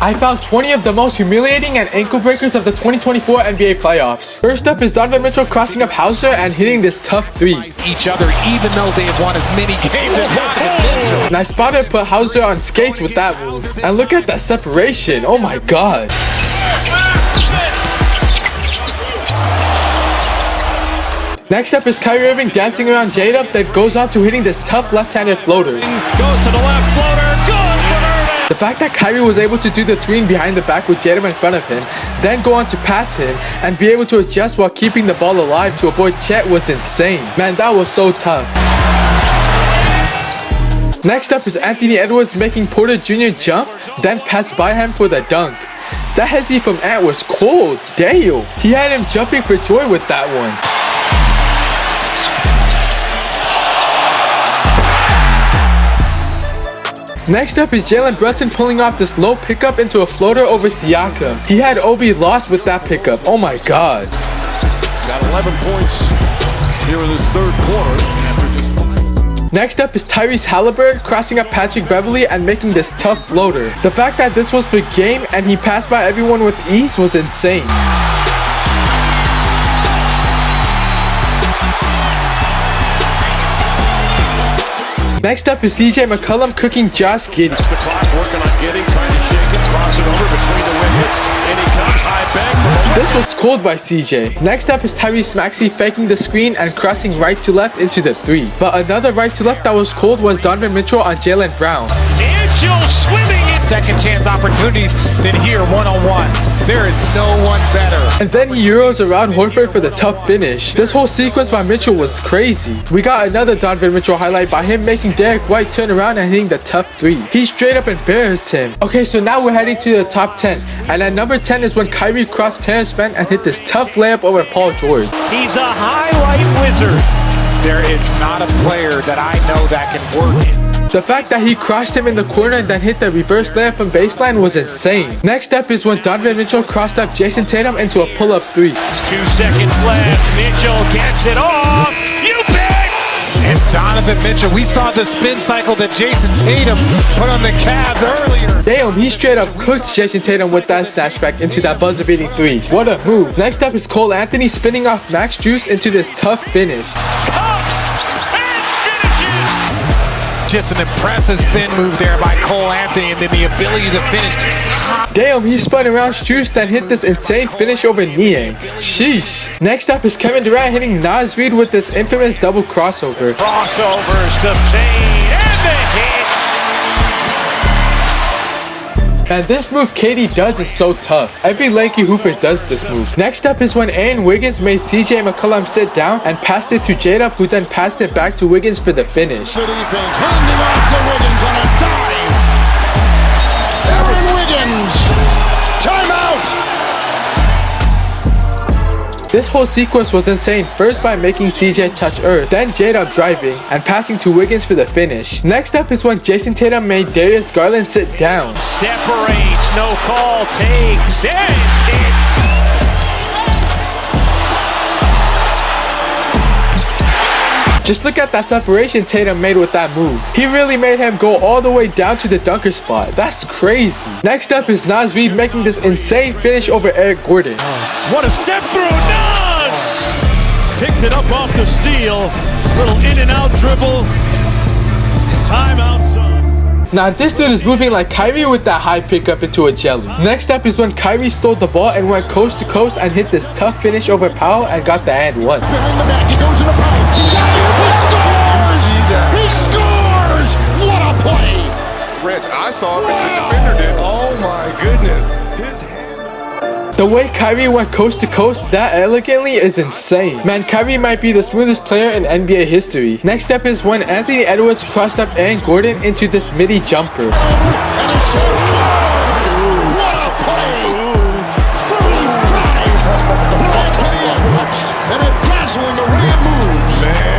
I found 20 of the most humiliating and ankle breakers of the 2024 NBA playoffs. First up is Donovan Mitchell crossing up Hauser and hitting this tough three. Each other, even though they have won as many games as Donovan Mitchell. And I spotted put Hauser on skates with that move. And look at that separation. Oh my god. Next up is Kyrie Irving dancing around J-Dub that goes on to hitting this tough left-handed floater. Goes to the left floater. Good for Irving. The fact that Kyrie was able to do the tween behind the back with J-Dub in front of him, then go on to pass him, and be able to adjust while keeping the ball alive to avoid Chet was insane. Man, that was so tough. Next up is Anthony Edwards making Porter Jr. jump, then pass by him for the dunk. That hezzy from Ant was cold. Damn. He had him jumping for joy with that one. Next up is Jalen Brunson pulling off this low pickup into a floater over Siakam. He had Obi lost with that pickup. Oh my god. Got 11 points here in this third quarter. Next up is Tyrese Halliburton crossing up Patrick Beverley and making this tough floater. The fact that this was for game and he passed by everyone with ease was insane. Next up is CJ McCollum cooking Josh Giddey. That's the clock, working on Giddey, trying to shake it, cross it over between the wickets, and he comes high back. This was cold by CJ. Next up is Tyrese Maxey faking the screen and crossing right to left into the three. But another right to left that was cold was Donovan Mitchell on Jaylen Brown. Mitchell swimming in second chance opportunities, then here one-on-one. There is no one better. And then he euros around Horford for the tough finish. This whole sequence by Mitchell was crazy. We got another Donovan Mitchell highlight by him making Derek White turn around and hitting the tough three. He straight up embarrassed him. Okay, so now we're heading to the top 10. And at number 10 is when Kyrie crossed Terrence Mann and hit this tough layup over Paul George. He's a highlight wizard. There is not a player that I know that can work it. The fact that he crossed him in the corner and then hit the reverse layup from baseline was insane. Next up is when Donovan Mitchell crossed up Jason Tatum into a pull-up three. 2 seconds left. Mitchell gets it off. You bet! And Donovan Mitchell, we saw the spin cycle that Jason Tatum put on the Cavs earlier. Damn, he straight up cooked Jason Tatum with that snatchback into that buzzer-beating three. What a move. Next up is Cole Anthony spinning off Max Juice into this tough finish. Just an impressive spin move there by Cole Anthony, and then the ability to finish. Damn, he spun around Juice, then hit this insane finish over Niang. Sheesh. Next up is Kevin Durant hitting Naz Reid with this infamous double crossover. Crossovers, the fade, and the hit. And this move KD does is so tough. Every lanky hooper does this move. Next up is when Aaron Wiggins made CJ McCollum sit down and passed it to J-Dub, who then passed it back to Wiggins for the finish. Handing off to Wiggins on a dive. Aaron Wiggins. Timeout. This whole sequence was insane, first by making CJ touch earth, then J-Dub driving and passing to Wiggins for the finish. Next up is when Jason Tatum made Darius Garland sit down. Separates, no call, takes, and hits. Just look at that separation Tatum made with that move. He really made him go all the way down to the dunker spot. That's crazy. Next up is Naz Reid making this insane finish over Eric Gordon. What a step through, Naz! Picked it up off the steal. Little in and out dribble. Timeout zone. Now this dude is moving like Kyrie with that high pickup into a jelly. Next up is when Kyrie stole the ball and went coast to coast and hit this tough finish over Powell and got the and one. Behind the back, he goes in the power. He scores! He scores! What a play! Rich, I saw it, but the defender did. Oh my goodness. His hand. The way Kyrie went coast to coast that elegantly is insane. Man, Kyrie might be the smoothest player in NBA history. Next up is when Anthony Edwards crossed up Aaron Gordon into this midi jumper. And a shot. What a play! 35 for Anthony Edwards. And a dazzling array of moves. Man.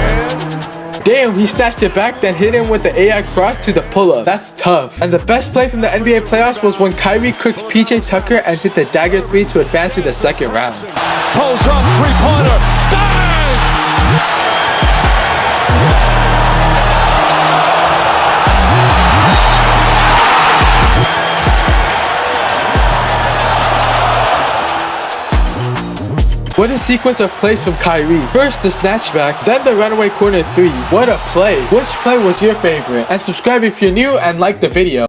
Damn, he snatched it back, then hit him with the AI cross to the pull-up. That's tough. And the best play from the NBA playoffs was when Kyrie cooked PJ Tucker and hit the dagger three to advance to the second round. Pulls up, three-pointer. Bang! What a sequence of plays from Kyrie. First the snatchback, then the runaway corner 3. What a play. Which play was your favorite? And subscribe if you're new and like the video.